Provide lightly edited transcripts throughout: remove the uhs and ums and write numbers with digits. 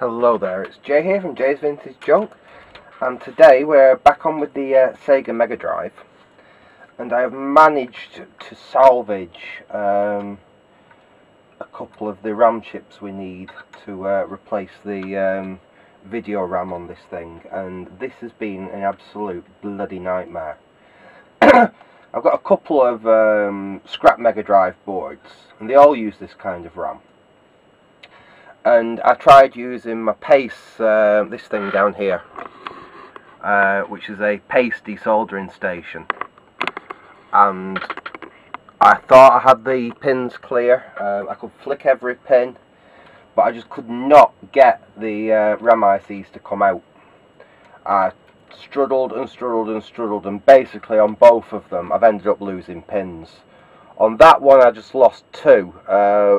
Hello there, it's Jay here from Jay's Vintage Junk, and today we're back on with the Sega Megadrive, and I have managed to salvage a couple of the RAM chips we need to replace the video RAM on this thing, and this has been an absolute bloody nightmare. I've got a couple of scrap Megadrive boards, and they all use this kind of RAM. And I tried using my paste, this thing down here, which is a paste desoldering station, and I thought I had the pins clear. I could flick every pin, but I just could not get the RAM ICs to come out. I struggled and struggled and struggled, and basically on both of them I've ended up losing pins. On that one I just lost two.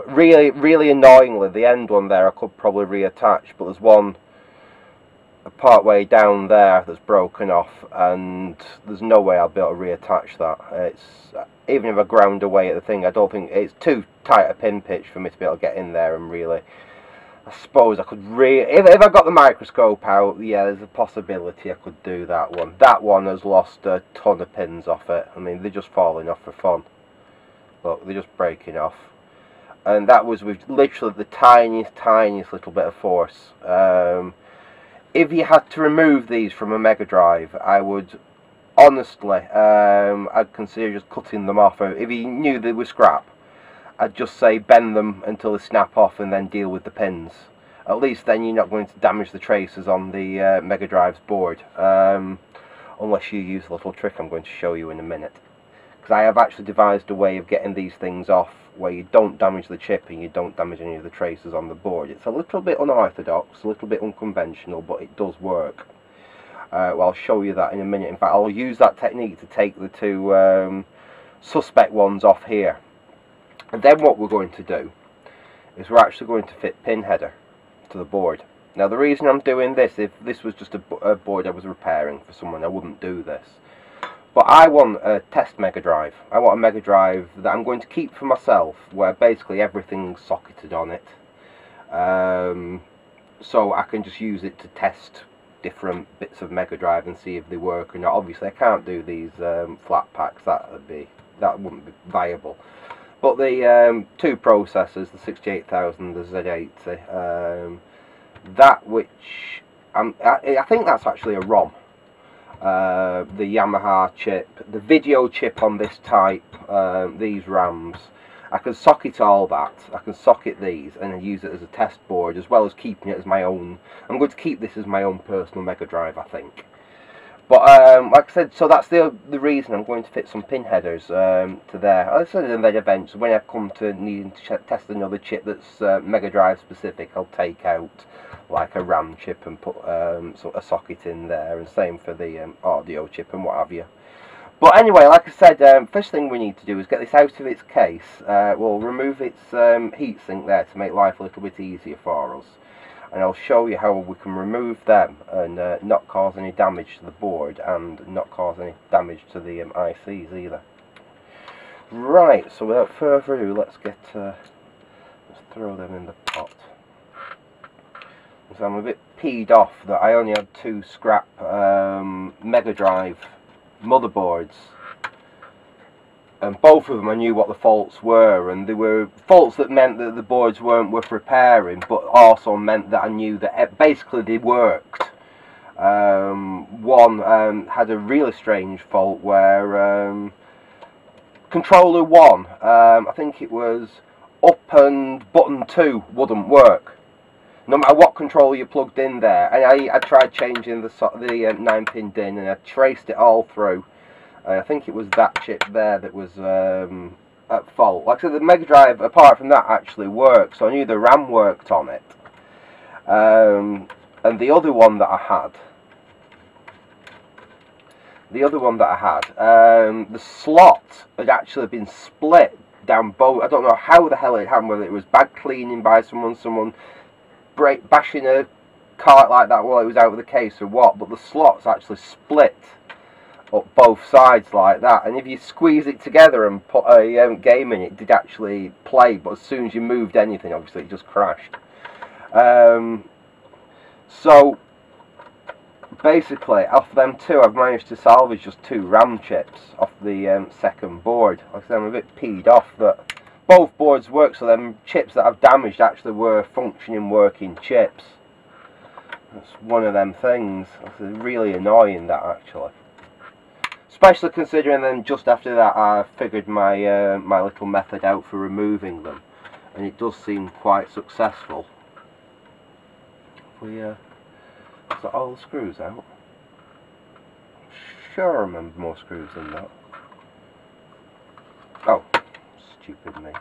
Really annoyingly, the end one there I could probably reattach, but there's one part way down there that's broken off, and there's no way I'll be able to reattach that. It's even if I ground away at the thing, I don't think it's too tight a pin pitch for me to be able to get in there and really. I suppose I could if I got the microscope out, yeah, there's a possibility I could do that one. That one has lost a ton of pins off it. I mean, they're just falling off for fun. Look, they're just breaking off, and that was with literally the tiniest little bit of force. If you had to remove these from a Megadrive, I would honestly, I'd consider just cutting them off. If you knew they were scrap, I'd just say bend them until they snap off and then deal with the pins. At least then you're not going to damage the traces on the Megadrive's board, unless you use the little trick I'm going to show you in a minute. Because I have actually devised a way of getting these things off where you don't damage the chip and you don't damage any of the traces on the board. It's a little bit unorthodox, a little bit unconventional, but it does work. Well, I'll show you that in a minute. In fact, I'll use that technique to take the two suspect ones off here. And then what we're going to do is we're actually going to fit pin header to the board. Now the reason I'm doing this, if this was just a board I was repairing for someone, I wouldn't do this. But I want a test Megadrive. I want a Megadrive that I'm going to keep for myself, where basically everything's socketed on it. So I can just use it to test different bits of Megadrive and see if they work or not. Obviously I can't do these flat packs, that wouldn't be viable. But the two processors, the 68000, the Z80, that which, I think that's actually a ROM. The Yamaha chip, the video chip on this type, these RAMs, I can socket all that. I can socket these and use it as a test board, as well as keeping it as my own. I'm going to keep this as my own personal Megadrive, I think. But like I said, so that's the reason I'm going to fit some pin headers to there. I said, and then eventually, when I come to needing to test another chip that's Megadrive specific, I'll take out like a RAM chip and put a socket in there, and same for the audio chip and what have you. But anyway, like I said, first thing we need to do is get this out of its case. We'll remove its heatsink there to make life a little bit easier for us, and I'll show you how we can remove them and not cause any damage to the board and not cause any damage to the ICs either. Right, so without further ado, let's throw them in the pot. So I'm a bit peed off that I only had two scrap Megadrive motherboards, and both of them I knew what the faults were, and they were faults that meant that the boards weren't worth repairing, but also meant that I knew that basically they worked. One had a really strange fault where controller 1, I think it was up and button 2 wouldn't work. No matter what controller you plugged in there, and I tried changing the 9-pin DIN, and I traced it all through. I think it was that chip there that was at fault. Like I said, the Megadrive, apart from that, actually worked, so I knew the RAM worked on it. And the other one that I had, the slot had actually been split down both. I don't know how the hell it happened, whether it was bag cleaning by someone bashing a cart like that while it was out of the case or what, but the slots actually split up both sides like that, and if you squeeze it together and put a game in, it did actually play, but as soon as you moved anything, obviously it just crashed. So basically, off them two, I've managed to salvage just 2 RAM chips off the second board. Like I said, I'm a bit peed off that both boards work, so them chips that I've damaged actually were functioning, working chips. That's one of them things. It's really annoying, that, actually. Especially considering then just after that I figured my my little method out for removing them, and it does seem quite successful. We got all the screws out. Sure, I remember more screws than that. Oh, stupid me.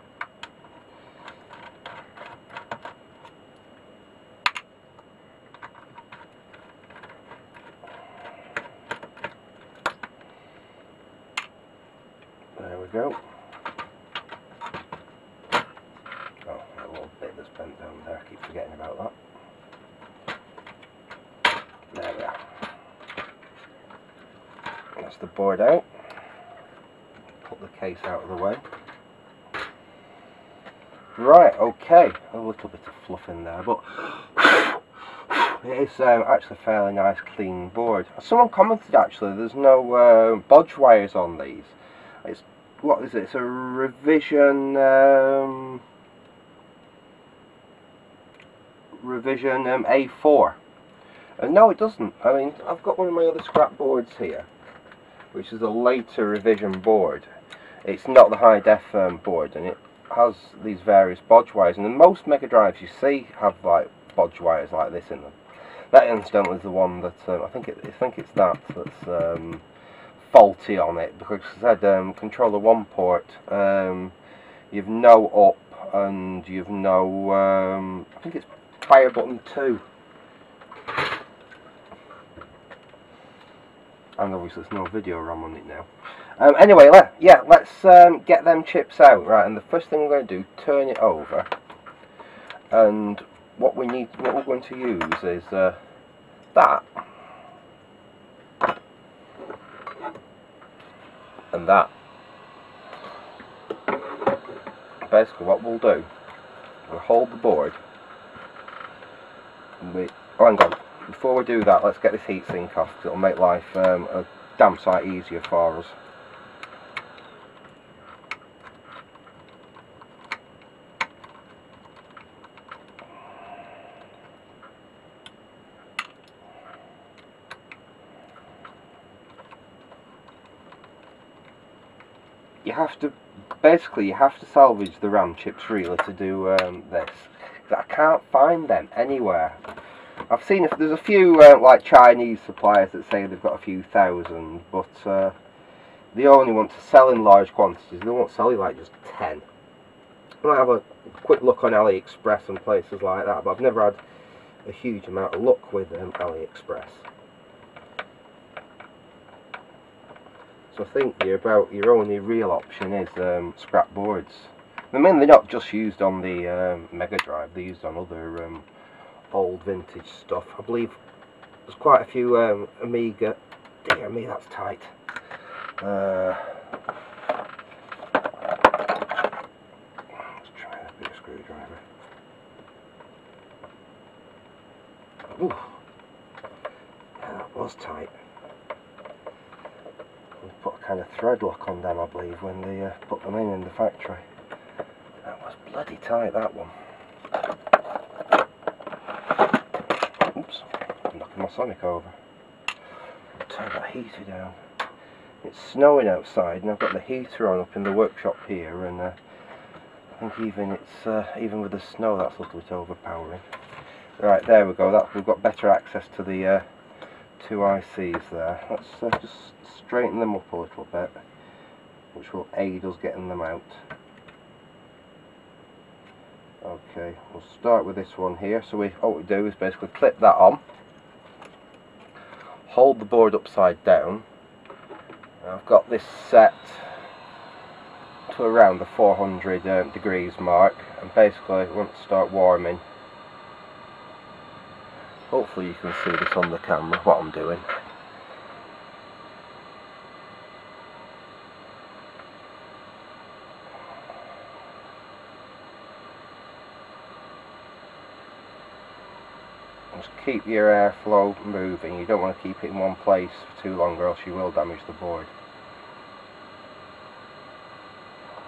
There we go. Oh, a little bit that's bent down there. I keep forgetting about that. There we are. That's the board out. Put the case out of the way. Right, okay. A little bit of fluff in there, but it is actually a fairly nice clean board. Someone commented actually there's no bodge wires on these. It's, what is it? It's a revision A4. No, it doesn't. I mean, I've got one of my other scrap boards here, which is a later revision board. It's not the high def board, and it has these various bodge wires. And most Mega Drives you see have like bodge wires like this in them. That incidentally is the one that I think it's that that's faulty on it, because I said controller 1 port, you've no up and you've no I think it's fire button 2. And obviously there's no video RAM on it now. Anyway, let's get them chips out. Right, and the first thing we're going to do, turn it over. And what we're going to use is that. And that. Basically what we'll do, we'll hold the board. And oh, hang on. Before we do that, let's get this heatsink off, because it'll make life a damn sight easier for us. You have to salvage the RAM chips really to do this. I can't find them anywhere. I've seen there's a few like Chinese suppliers that say they've got a few thousand, but they only want to sell in large quantities. They won't sell you like just 10. I might have a quick look on AliExpress and places like that, but I've never had a huge amount of luck with AliExpress. So I think your only real option is scrap boards. I mean, they're not just used on the Mega Drive; they're used on other old vintage stuff. I believe there's quite a few Amiga. Dear me, that's tight. Let's try a bit of screwdriver. Ooh, yeah, that was tight. We put a kind of thread lock on them, I believe, when they put them in the factory. That was bloody tight, that one. Oops, I'm knocking my Sonic over. Turn that heater down. It's snowing outside, and I've got the heater on up in the workshop here, and I think even with the snow, that's a little bit overpowering. Right, there we go. We've got better access to the 2 ICs there. Let's just straighten them up a little bit, which will aid us getting them out. Okay, we'll start with this one here. So what we do is basically clip that on, hold the board upside down. I've got this set to around the 400 degrees mark, and basically once it start warming, hopefully you can see this on the camera, what I'm doing. Just keep your airflow moving. You don't want to keep it in one place for too long or else you will damage the board.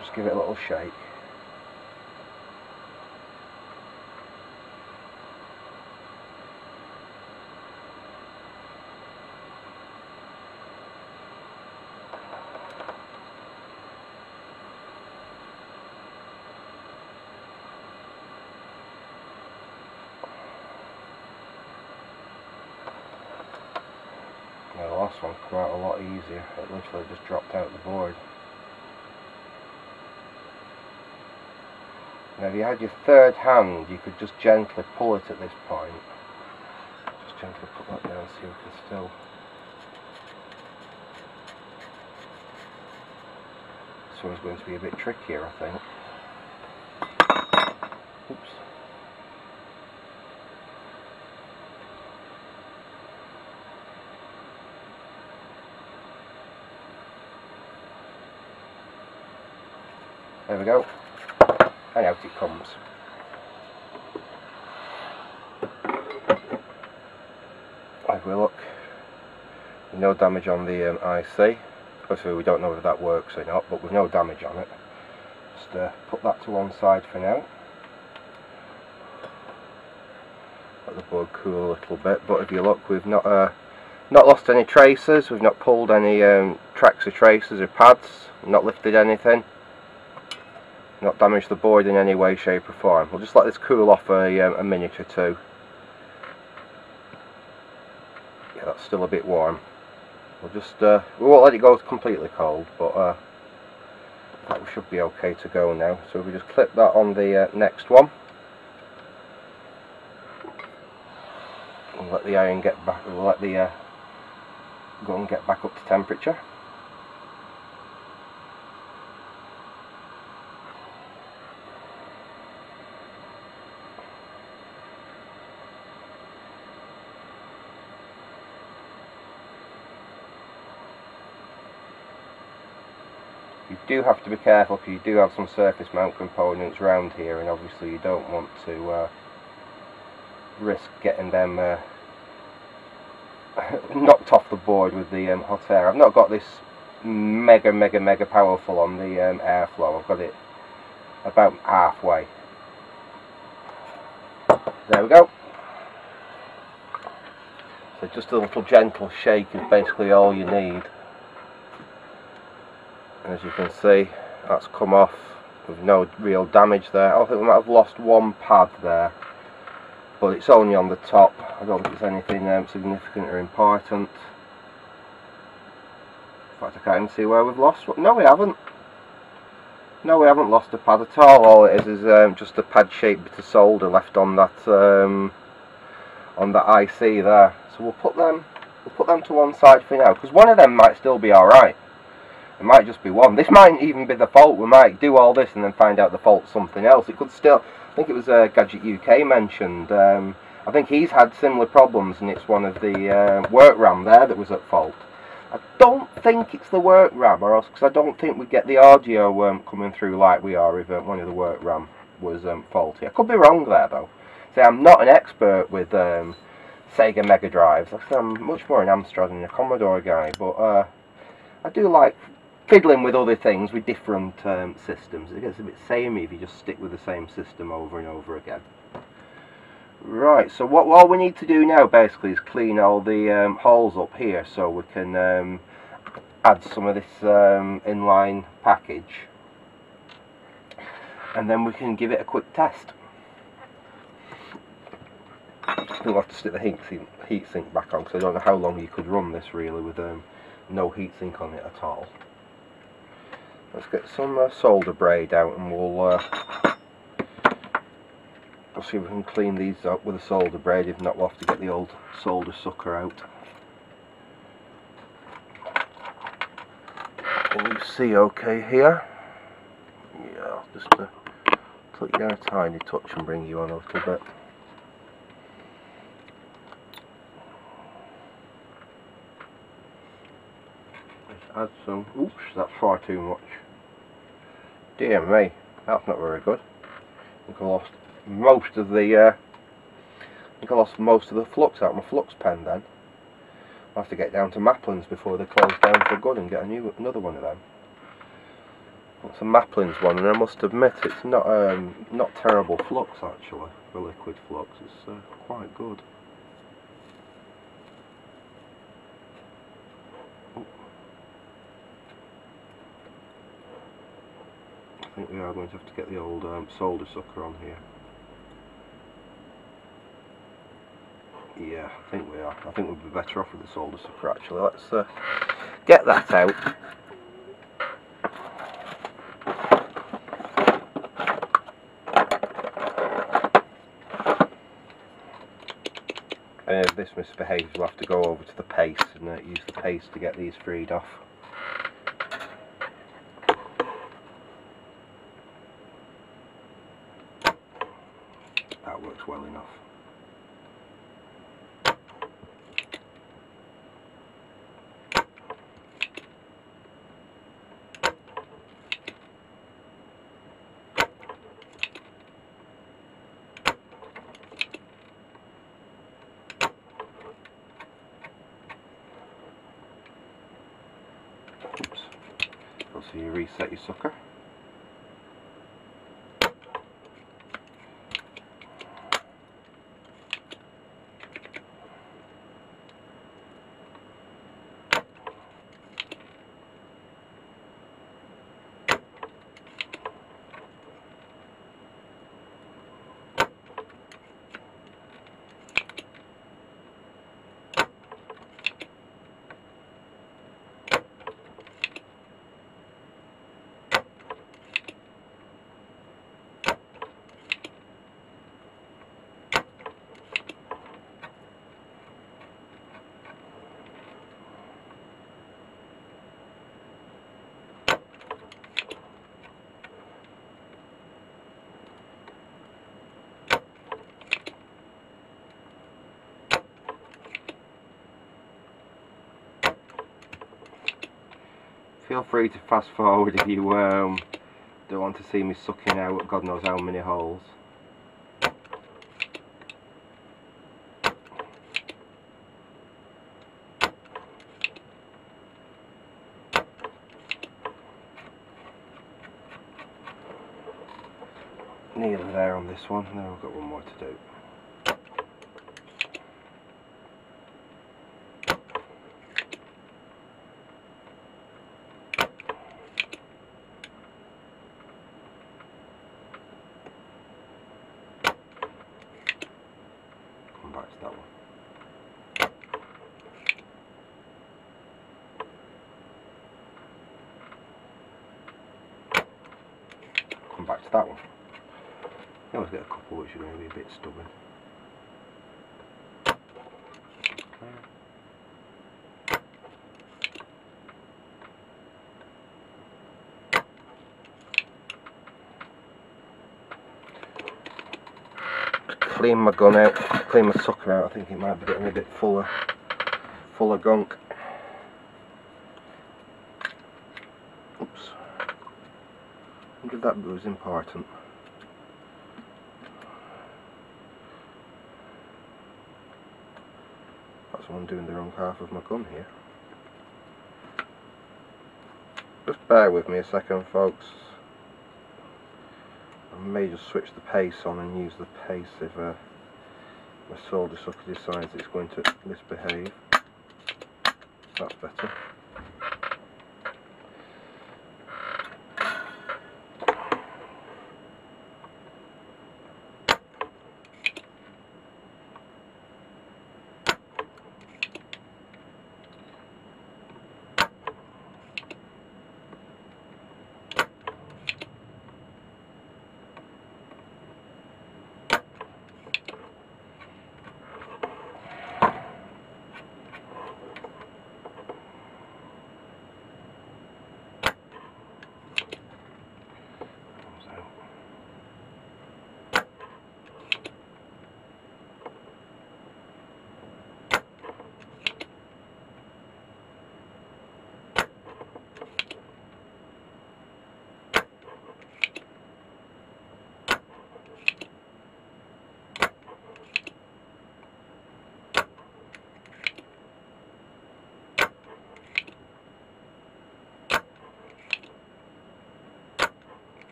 Just give it a little shake. Now the last one came out a lot easier. It literally just dropped out the board. Now if you had your third hand, you could just gently pull it at this point. Just gently put that down so you can still... This one's going to be a bit trickier, I think. Oops. There we go, and out it comes. If we look, no damage on the IC. Obviously we don't know if that works or not, but with no damage on it. Just put that to one side for now. Let the board cool a little bit, but if you look, we've not lost any tracers, we've not pulled any tracks or tracers or pads, not lifted anything. Not damage the board in any way, shape or form. We'll just let this cool off a minute or two. Yeah, that's still a bit warm. We'll just we won't let it go completely cold, but that should be okay to go now. So we just clip that on the next one. We'll let the iron get back. We'll let the gun get back up to temperature. You do have to be careful because you do have some surface mount components around here, and obviously you don't want to risk getting them knocked off the board with the hot air. I've not got this mega powerful on the airflow. I've got it about halfway. There we go. So just a little gentle shake is basically all you need. As you can see, that's come off with no real damage there. I think we might have lost one pad there, but it's only on the top. I don't think it's anything significant or important. In fact, I can't even see where we've lost one. No, we haven't. No, we haven't lost a pad at all. All it is just a pad-shaped bit of solder left on that IC there. So we'll put them to one side for now, because one of them might still be all right. It might just be one. This might even be the fault. We might do all this and then find out the fault's something else. It could still... I think it was Gadget UK mentioned. I think he's had similar problems, and it's one of the work RAM there that was at fault. I don't think it's the work RAM, or else, because I don't think we get the audio coming through like we are if one of the work RAM was faulty. I could be wrong there though. See, I'm not an expert with Sega Megadrives. I'm much more an Amstrad and a Commodore guy, but I do like fiddling with other things with different systems. It gets a bit samey if you just stick with the same system over and over again. Right, so what all we need to do now basically is clean all the holes up here so we can add some of this inline package, and then we can give it a quick test. We'll have to stick the heatsink back on, because I don't know how long you could run this really with no heatsink on it at all. Let's get some solder braid out, and we'll see if we can clean these up with a solder braid. If not, we'll have to get the old solder sucker out. Can you see okay here? Yeah, just take you down a tiny touch and bring you on a little bit. Let's add some... Oops, that's far too much. Dear me, that's not very good. I think I lost most of the I think I lost most of the flux out of my flux pen then. I'll have to get down to Maplin's before they close down for good and get another one of them. It's a Maplin's one, and I must admit it's not terrible flux actually for liquid flux. It's quite good. I think we are going to have to get the old solder sucker on here. Yeah, I think we are. I think we'd be better off with the solder sucker actually. Let's get that out. If this misbehaves, we'll have to go over to the paste and use the paste to get these freed off. That works well enough. Oops. So you reset your sucker. Feel free to fast forward if you don't want to see me sucking out God knows how many holes. Nearly there on this one. Now we've got one more to do. Back to that one. Come back to that one. You always get a couple which are going to be a bit stubborn. Clean my gun out, clean my sucker out. I think it might be getting a bit full of gunk. Oops. I wonder if that was important. That's one doing the wrong half of my gun here. Just bear with me a second, folks. I may just switch the pace on and use the pace if my solder sucker decides it's going to misbehave. That's better.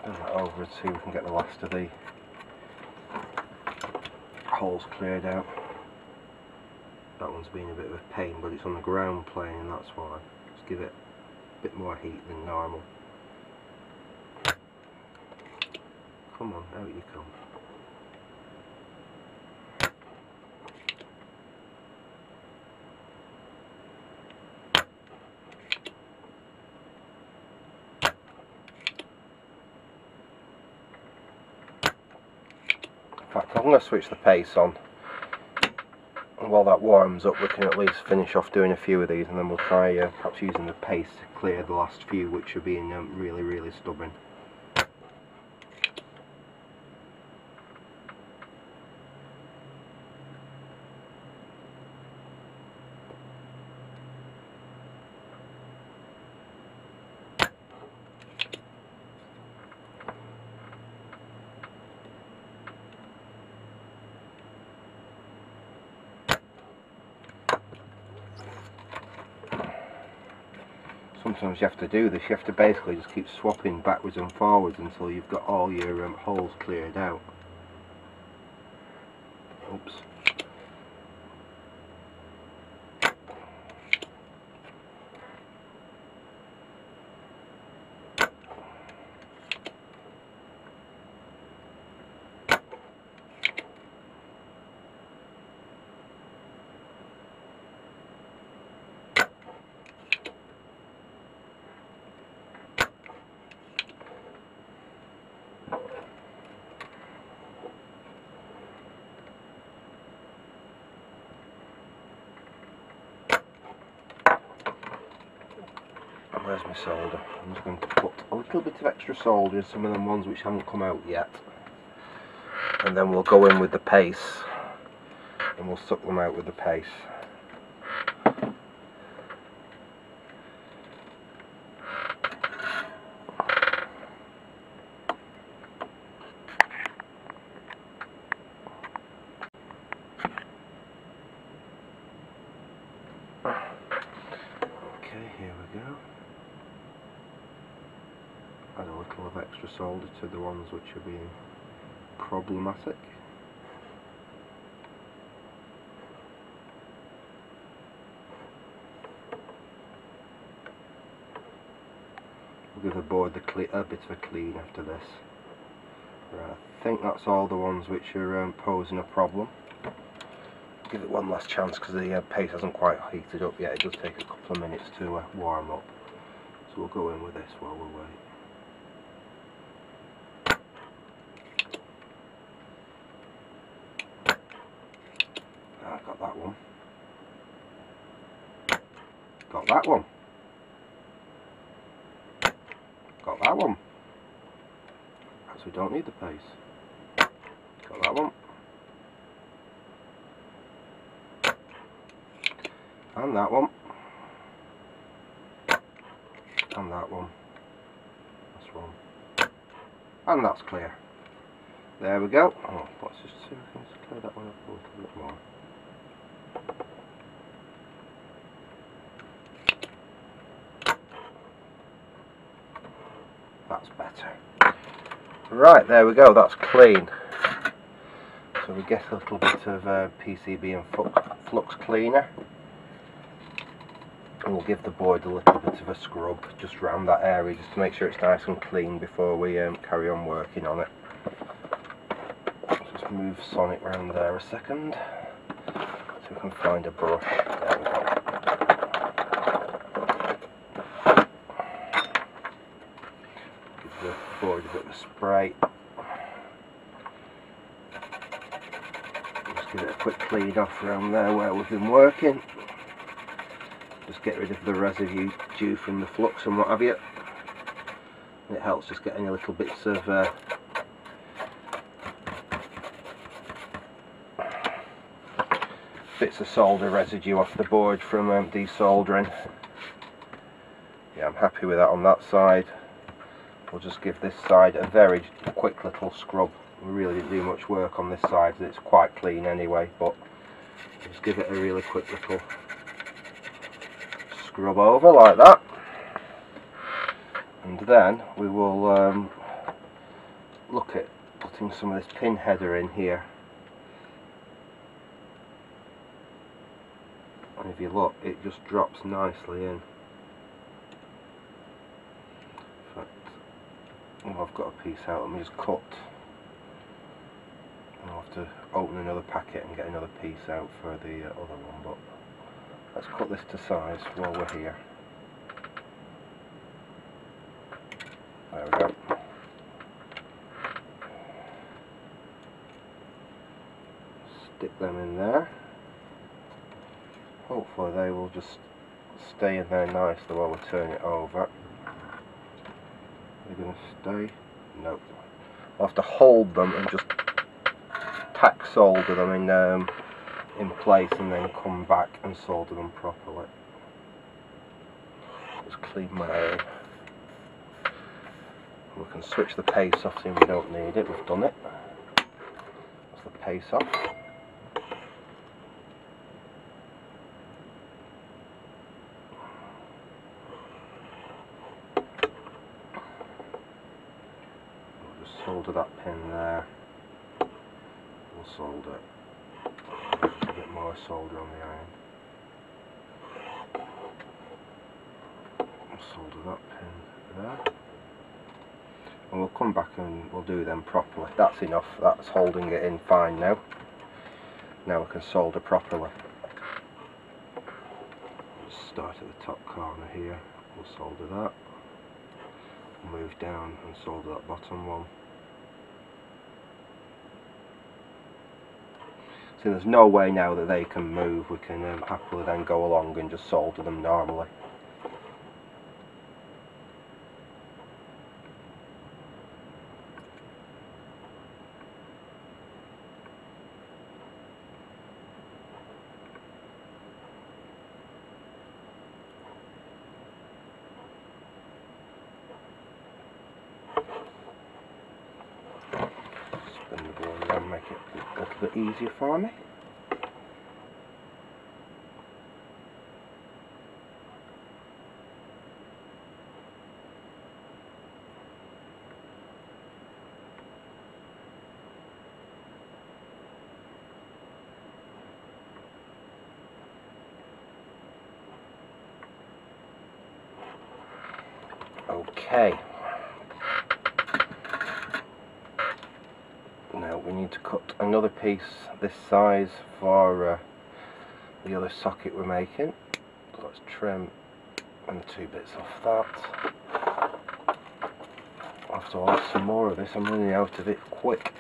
Turn that over and see if we can get the last of the holes cleared out. That one's been a bit of a pain, but it's on the ground plane and that's why. Just give it a bit more heat than normal. Come on, out you come. In fact, I'm going to switch the pace on, and while that warms up we can at least finish off doing a few of these, and then we'll try perhaps using the pace to clear the last few which are being really stubborn. Sometimes you have to do this, you have to basically just keep swapping backwards and forwards until you've got all your holes cleared out. Oops. Where's my solder? I'm just going to put a little bit of extra solder in some of them ones which haven't come out yet, and then we'll go in with the pace and we'll suck them out with the pace. Okay, here we go. Add a little of extra solder to the ones which are being problematic. We'll give the board a bit of a clean after this. Right, I think that's all the ones which are posing a problem. Give it one last chance because the paste hasn't quite heated up yet. It does take a couple of minutes to warm up. So we'll go in with this while we wait. Got that one. Got that one. Got that one. So we don't need the pace. Got that one. And that one. And that one. This one. And that's clear. There we go. Oh, let's just see if we can clear that one up a little bit more. That's better. Right, there we go, that's clean. So we get a little bit of PCB and flux cleaner, and we'll give the board a little bit of a scrub just around that area just to make sure it's nice and clean before we carry on working on it. Just move Sonic round there a second so we can find a brush. There we go. Give the board a bit of a spray. Just give it a quick clean off around there where we've been working. Just get rid of the residue due from the flux and what have you. And it helps just get any little bits of solder residue off the board from desoldering. Yeah, I'm happy with that on that side. We'll just give this side a very quick little scrub. We really didn't do much work on this side, it's quite clean anyway, but just give it a really quick little scrub over like that, and then we will look at putting some of this pin header in here. And if you look, it just drops nicely in. In fact, well, I've got a piece out, let me just cut. I'll have to open another packet and get another piece out for the other one, but let's cut this to size while we're here. There we go. Stick them in there. Hopefully they will just stay in there nicely while we turn it over. They're going to stay? Nope. I'll have to hold them and just tack solder them in place and then come back and solder them properly. Just clean my air. We can switch the pace off, seeing we don't need it. We've done it. That's the pace off. We'll just solder that pin there. We'll solder a bit more solder on the iron. We'll solder that pin there. And we'll come back and we'll do them properly. That's enough, that's holding it in fine now. Now we can solder properly. Let's start at the top corner here, we'll solder that. Move down and solder that bottom one. So there's no way now that they can move, we can happily then go along and just solder them normally. Spin the board around, make it a little bit easier for me. Okay. Now we need to cut another piece this size for the other socket we're making. So let's trim and 2 bits off that. I'll have to order some more of this, I'm running out of it quick.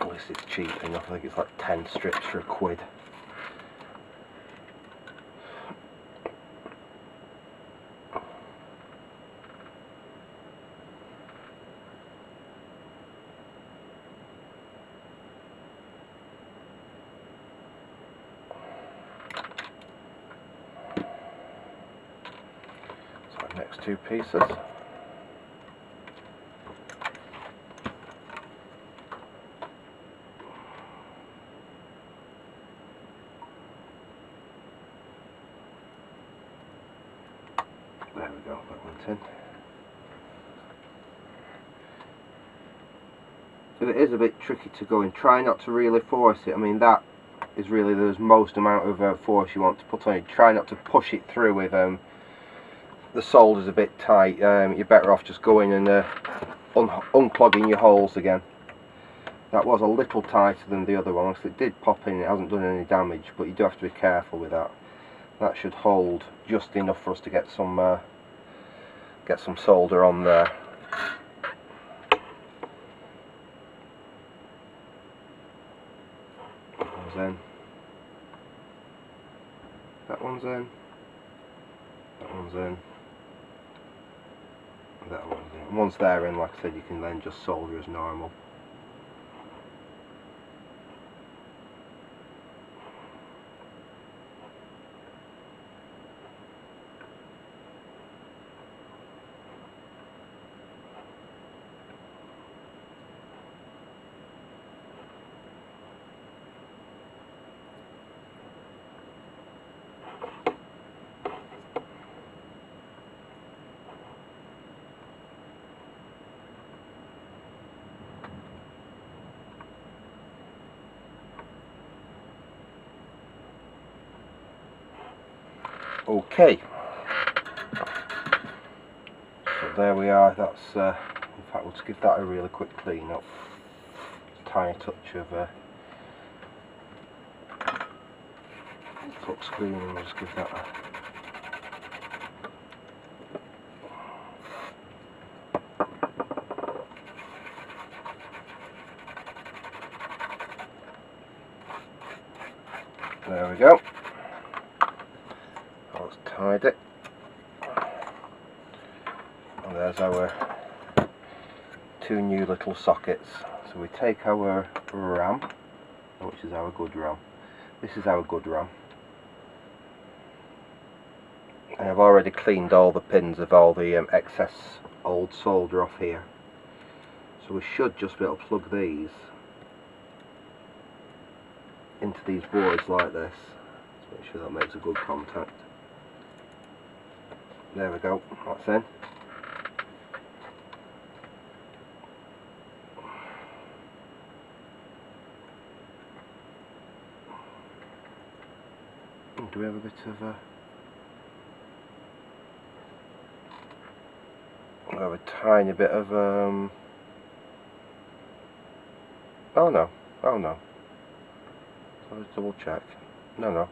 At least it's cheap enough, I think it's like 10 strips for £1. Next 2 pieces. There we go, that went in. So it is a bit tricky to go in. Try not to really force it. I mean, that is really the most amount of force you want to put on it. Try not to push it through with the solder's a bit tight. You're better off just going and unclogging your holes again. That was a little tighter than the other one, because it did pop in, it hasn't done any damage, but you do have to be careful with that. That should hold just enough for us to get some solder on there. That one's in. That one's in. That one's in. That one's in. And once they're in, like I said, you can then just solder as normal. Okay, so there we are. That's in fact, let's give that a really quick clean up. Tiny touch of touch screen, and we'll just give that a there we go. Let's tidy it. And there's our two new little sockets. So we take our RAM, which is our good RAM. This is our good RAM. And I've already cleaned all the pins of all the excess old solder off here. So we should just be able to plug these into these boards like this. Let's make sure that makes a good contact. There we go, that's in. Do we have a bit of we have a tiny bit of oh no, let's double check. No.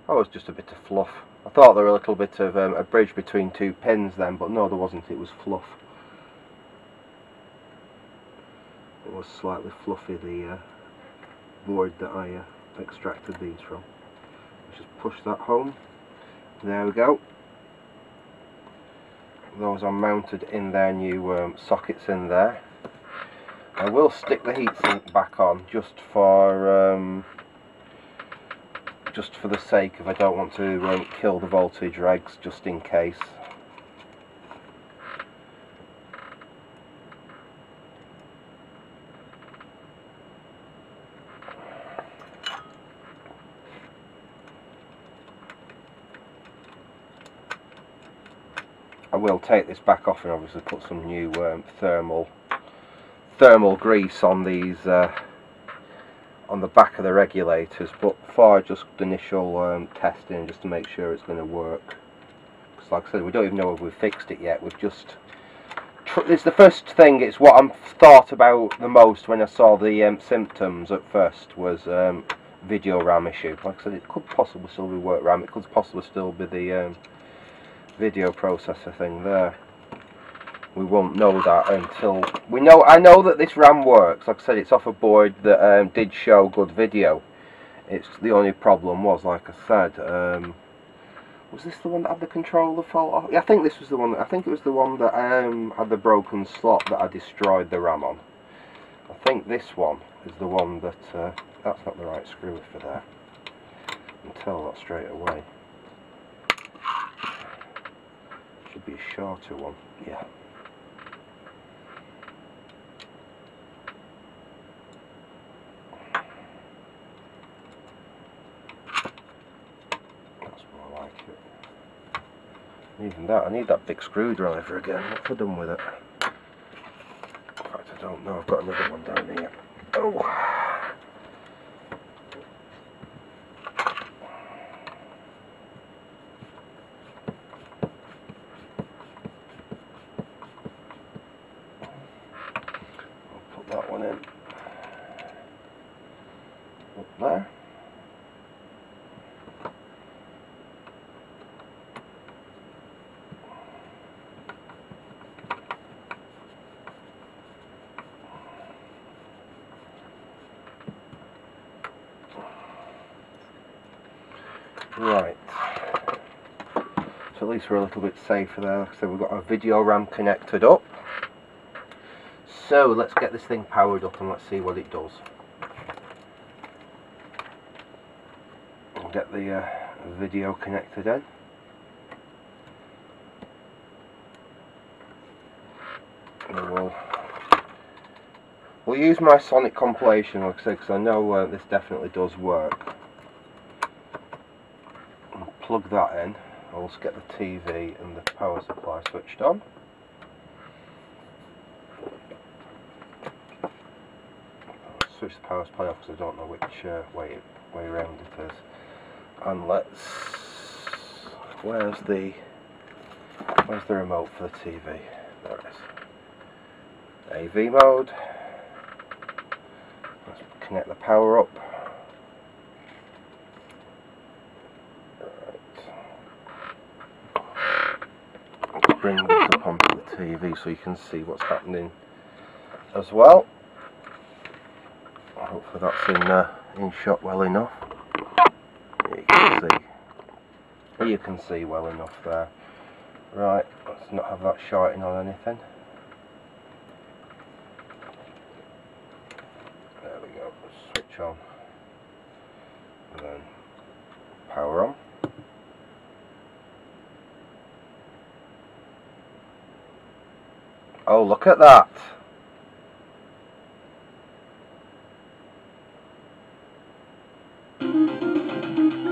Oh, it's just a bit of fluff. I thought there were a little bit of a bridge between two pins then, but no, there wasn't. It was fluff. It was slightly fluffy, the board that I extracted these from. Let's just push that home. There we go. Those are mounted in their new sockets in there. I will stick the heatsink back on just for the sake of I don't want to kill the voltage regs, just in case. I will take this back off and obviously put some new thermal grease on these on the back of the regulators, but for just initial testing, just to make sure it's going to work. Because like I said, we don't even know if we've fixed it yet. We've just it's the first thing. It's what I'm thought about the most when I saw the symptoms at first was video RAM issue. Like I said, it could possibly still be work RAM. It could possibly still be the video processor thing there. We won't know that until we know. I know that this RAM works. Like I said, it's off a board that did show good video. It's the only problem was, like I said, was this the one that had the controller fall off? Yeah, I think this was the one. I think it was the one that had the broken slot that I destroyed the RAM on. I think this one is the one that that's not the right screw for there. I can tell that straight away. Should be a shorter one. Yeah. Even that, I need that big screwdriver again. What's I done with it? In fact, I don't know. I've got another one down here. Oh! I'll put that one in. Up there. Right, so at least we're a little bit safer there. Like I said, we've got our video RAM connected up. So let's get this thing powered up and let's see what it does. We'll get the video connected in. And we'll use my Sonic compilation, like I said, because I know this definitely does work. Plug that in. I'll just get the TV and the power supply switched on. I'll switch the power supply off because I don't know which way around it is. And let's where's the remote for the TV? There it is. AV mode. Let's connect the power up. Right. Bring this up onto the TV so you can see what's happening as well. Hopefully that's in shot well enough. You can see well enough there. Right, let's not have that shining on anything. There we go. Switch on. And then power on. Oh, look at that!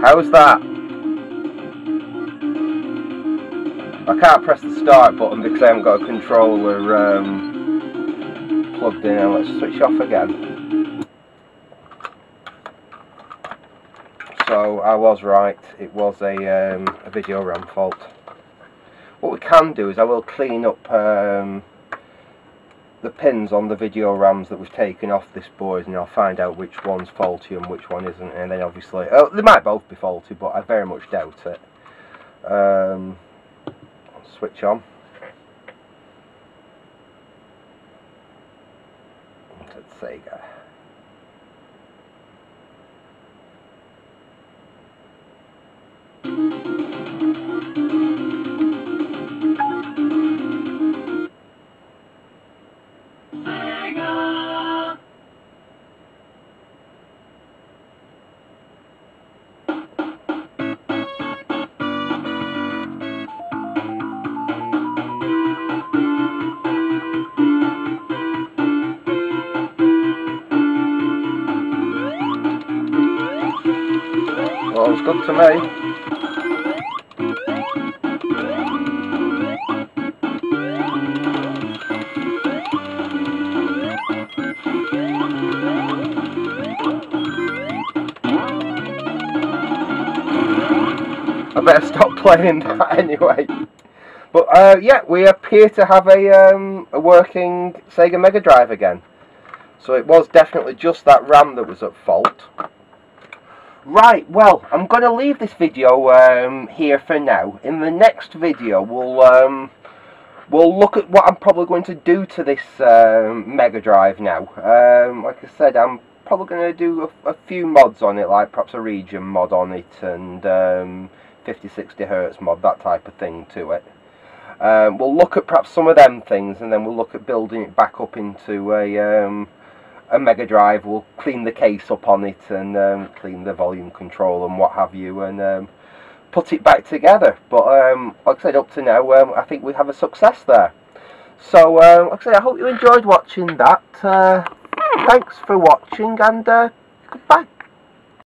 How's that? I can't press the start button because I haven't got a controller plugged in. Now let's switch off again. So I was right, it was a video RAM fault. What we can do is I will clean up the pins on the video RAMs that we've taken off this board, and I'll find out which one's faulty and which one isn't, and then obviously, they might both be faulty, but I very much doubt it. Switch on. Let's Sega. Well, it's good to me. I better stop playing that anyway. But yeah, we appear to have a working Sega Megadrive again. So it was definitely just that RAM that was at fault. Right, well, I'm going to leave this video here for now. In the next video, we'll look at what I'm probably going to do to this Mega Drive now. Like I said, I'm probably going to do a few mods on it, like perhaps a region mod on it, and 50-60 Hz mod, that type of thing to it. We'll look at perhaps some of them things, and then we'll look at building it back up into a Mega Drive. We'll clean the case up on it and clean the volume control and what have you, and put it back together. But like I said, up to now, I think we have a success there. So like I said, I hope you enjoyed watching that. Thanks for watching, and goodbye.